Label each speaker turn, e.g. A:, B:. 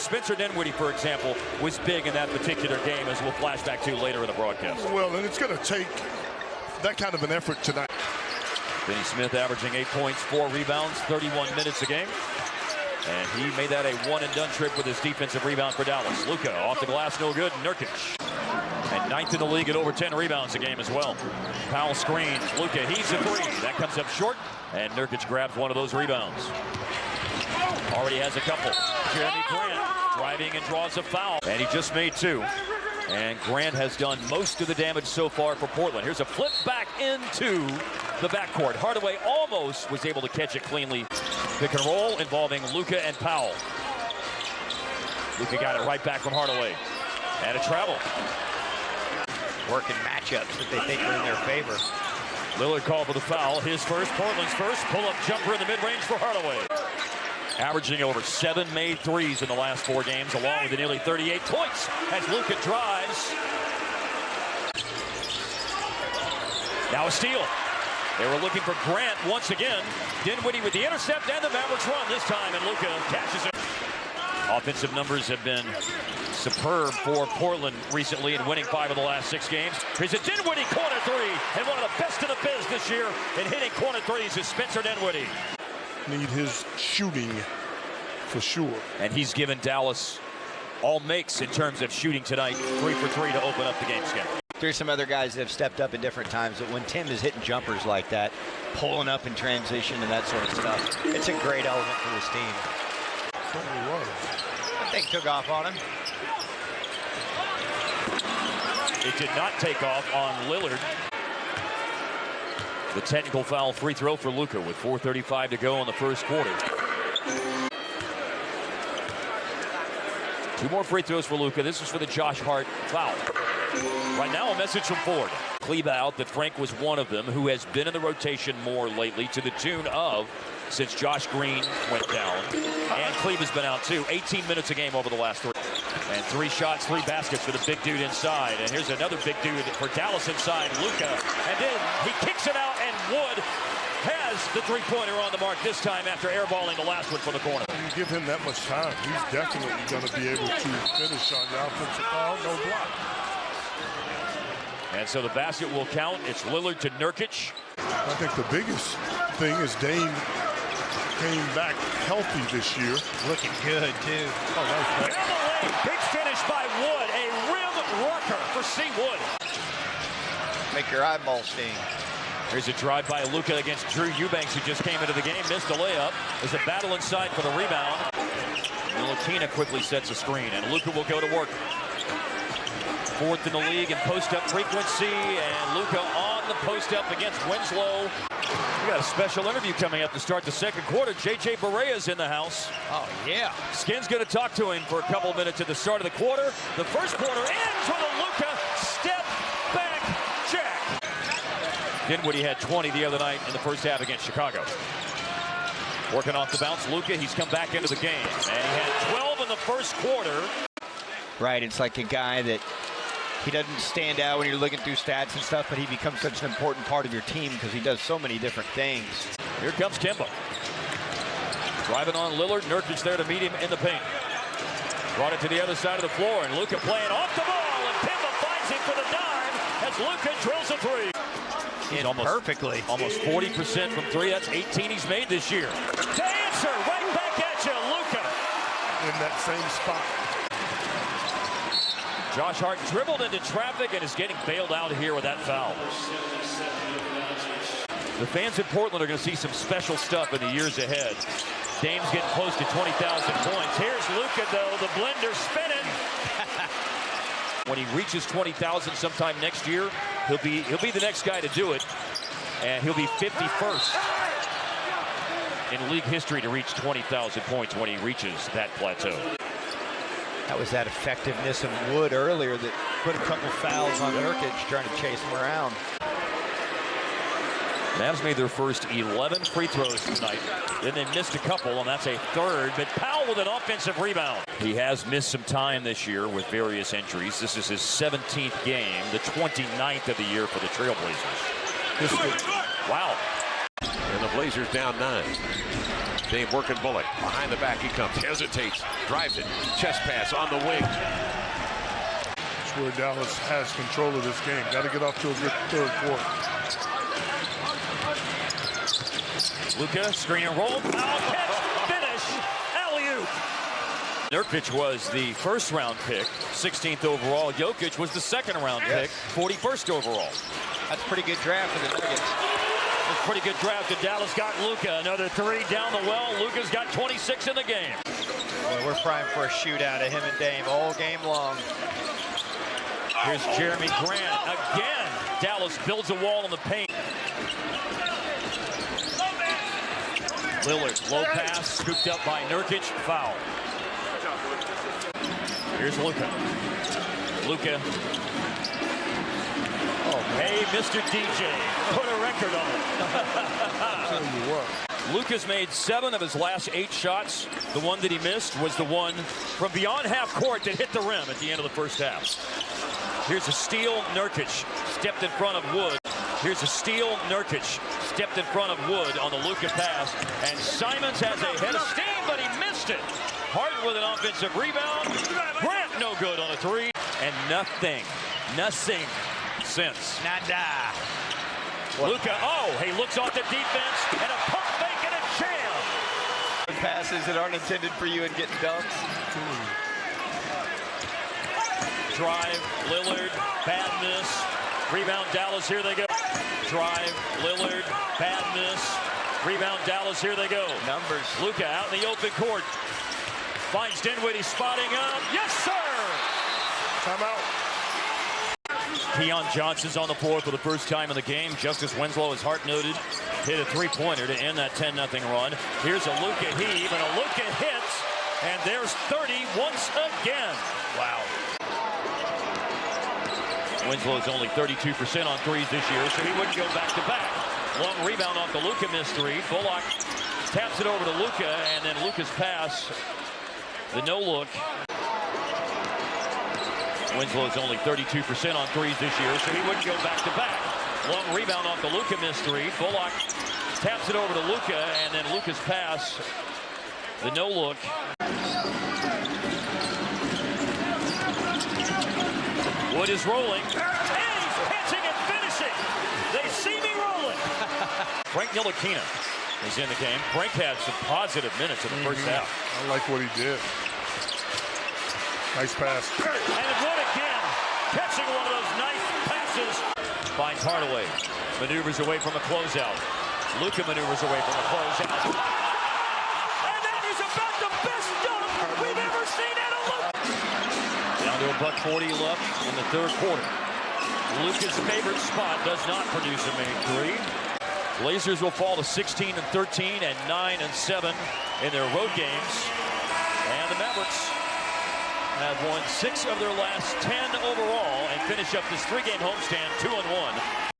A: Spencer Dinwiddie, for example, was big in that particular game, as we'll flash back to later in the broadcast.
B: Well, and it's going to take that kind of an effort tonight.
A: Finney Smith averaging 8 points, 4 rebounds, 31 minutes a game. And he made that a one-and-done trip with his defensive rebound for Dallas. Luka off the glass, no good. Nurkic. And 9th in the league at over 10 rebounds a game as well. Powell screens. Luka, he's a three. That comes up short. And Nurkic grabs one of those rebounds. Already has a couple. Jeremy Grant driving and draws a foul. And he just made 2. And Grant has done most of the damage so far for Portland. Here's a flip back into the backcourt. Hardaway almost was able to catch it cleanly. Pick and roll involving Luka and Powell. Luka got it right back from Hardaway. And a travel.
C: Working matchups that they think are in their favor.
A: Lillard called for the foul. His first, Portland's first. Pull-up jumper in the mid-range for Hardaway. Averaging over 7 made threes in the last 4 games, along with the nearly 38 points as Luka drives. Now a steal. They were looking for Grant once again. Dinwiddie with the intercept and the Mavericks run this time, and Luka cashes it. Offensive numbers have been superb for Portland recently in winning 5 of the last 6 games. Here's a Dinwiddie corner 3, and one of the best in the biz this year in hitting corner threes is Spencer Dinwiddie.
B: Need his shooting for sure.
A: And he's given Dallas all makes in terms of shooting tonight. 3 for 3 to open up the game schedule.
C: There's some other guys that have stepped up at different times, but when Tim is hitting jumpers like that, pulling up in transition and that sort of stuff, it's a great element for this team.
B: Certainly was.
C: I think took off on him.
A: It did not take off on Lillard. The technical foul free throw for Luka with 4:35 to go in the first quarter. 2 more free throws for Luka. This is for the Josh Hart foul. Right now, a message from Ford. Kleba out that Frank was one of them who has been in the rotation more lately, to the tune of, since Josh Green went down. And Kleba's been out too. 18 minutes a game over the last 3. And 3 shots, 3 baskets for the big dude inside. And here's another big dude for Dallas inside, Luka. And then he kicks it out, and Wood has the 3-pointer on the mark this time after airballing the last one for the corner.
B: You give him that much time, he's definitely going to be able to finish on the offensive foul, no block.
A: And so the basket will count. It's Lillard to Nurkic.
B: I think the biggest thing is Dame came back healthy this year.
C: Looking good, too.
B: Oh, nice.
A: Down the lane, big finish by Wood. A rim rocker for C. Wood.
C: Make your eyeball sting.
A: Here's a drive by Luka against Drew Eubanks, who just came into the game, missed a layup. There's a battle inside for the rebound. Ntilikina quickly sets a screen, and Luka will go to work. 4th in the league in post-up frequency, and Luka on the post-up against Winslow. We got a special interview coming up to start the second quarter. J.J. Barea's in the house.
C: Oh, yeah.
A: Skin's going to talk to him for a couple minutes at the start of the quarter. The first quarter in for the Luka step back jack. Dinwiddie had 20 the other night in the first half against Chicago. Working off the bounce, Luka, he's come back into the game. And he had 12 in the first quarter.
C: Right, it's like a guy that he doesn't stand out when you're looking through stats and stuff, but he becomes such an important part of your team because he does so many different things.
A: Here comes Kemba. Driving on Lillard. Nurkic there to meet him in the paint. Brought it to the other side of the floor, and Luka playing off the ball, and Kemba finds him for the dime as Luka drills a 3. He's
C: perfectly.
A: Almost 40% from 3. That's 18 he's made this year. To answer, right back at you, Luka.
B: In that same spot.
A: Josh Hart dribbled into traffic and is getting bailed out here with that foul. The fans in Portland are going to see some special stuff in the years ahead. Dame's getting close to 20,000 points. Here's Luka, though, the blender spinning. When he reaches 20,000 sometime next year, he'll be the next guy to do it, and he'll be 51st in league history to reach 20,000 points when he reaches that plateau.
C: That was that effectiveness of Wood earlier that put a couple fouls on Nurkic trying to chase him around.
A: Mavs made their first 11 free throws tonight. Then they missed a couple, and that's a 3rd. But Powell with an offensive rebound. He has missed some time this year with various injuries. This is his 17th game, the 29th of the year for the Trailblazers.
B: Wow.
D: And the Blazers down 9. Dame working Bullock. Behind the back he comes. Hesitates. Drives it. Chest pass on the wing.
B: That's where Dallas has control of this game. Got to get off to a good third quarter.
A: Luka, screen and roll. Foul catch. Finish. Alley-oop. Nurkic was the first-round pick, 16th overall. Jokic was the second-round pick, 41st overall.
C: That's a pretty good draft for the Nuggets.
A: That's a pretty good draft. And Dallas got Luka. Another three down the well. Luka's got 26 in the game.
C: Boy, we're primed for a shootout of him and Dame all game long.
A: Here's Jeremy Grant again. Dallas builds a wall in the paint. Lillard, low pass, scooped up by Nurkic, foul. Here's Luka. Luka. Oh, hey, Mr. DJ, put a record on it.
B: Tell you what.
A: Luka's made 7 of his last 8 shots. The one that he missed was the one from beyond half court that hit the rim at the end of the first half. Here's a steal. Nurkic stepped in front of Wood. Here's a steal. Nurkic stepped in front of Wood on the Luka pass. And Simons has a head of steam, but he missed it. Harden with an offensive rebound. Grant no good on a 3. And nothing since.
C: Nada.
A: Luka, he looks off the defense and a pump fake and a jam.
C: Passes that aren't intended for you and getting dunks.
A: Drive, Lillard, bad miss. Rebound, Dallas, here they go. Drive, Lillard, bad miss. Rebound, Dallas, here they go.
C: Numbers.
A: Luka out in the open court. Finds Dinwiddie spotting up. Yes, sir!
B: Timeout.
A: Keon Johnson's on the floor for the first time in the game. Justice Winslow, as Hart noted, hit a three-pointer to end that 10-0 run. Here's a Luka heave, and a Luka hits, and there's 30 once again. Wow. Winslow is only 32% on threes this year, so he wouldn't go back-to-back. Long rebound off the Luka missed 3. Bullock taps it over to Luka, and then Luka's pass, the no-look. Winslow is only 32% on threes this year, so he wouldn't go back-to-back. Long rebound off the Luka missed 3. Bullock taps it over to Luka, and then Luka's pass, the no-look. Wood is rolling, and he's pitching and finishing. They see me rolling. Frank Ntilikina is in the game. Frank had some positive minutes in the first half.
B: I like what he did. Nice pass.
A: And Wood again, catching one of those nice passes. Finds Hardaway, maneuvers away from a closeout. Luka maneuvers away from a closeout. And that is about the best dunk we've ever seen out of Luka. Down to $1:40 left in the third quarter. Luka's favorite spot does not produce a main 3. Blazers will fall to 16-13 and 9-7 in their road games. And the Mavericks have won 6 of their last 10 overall and finish up this 3-game homestand 2-1.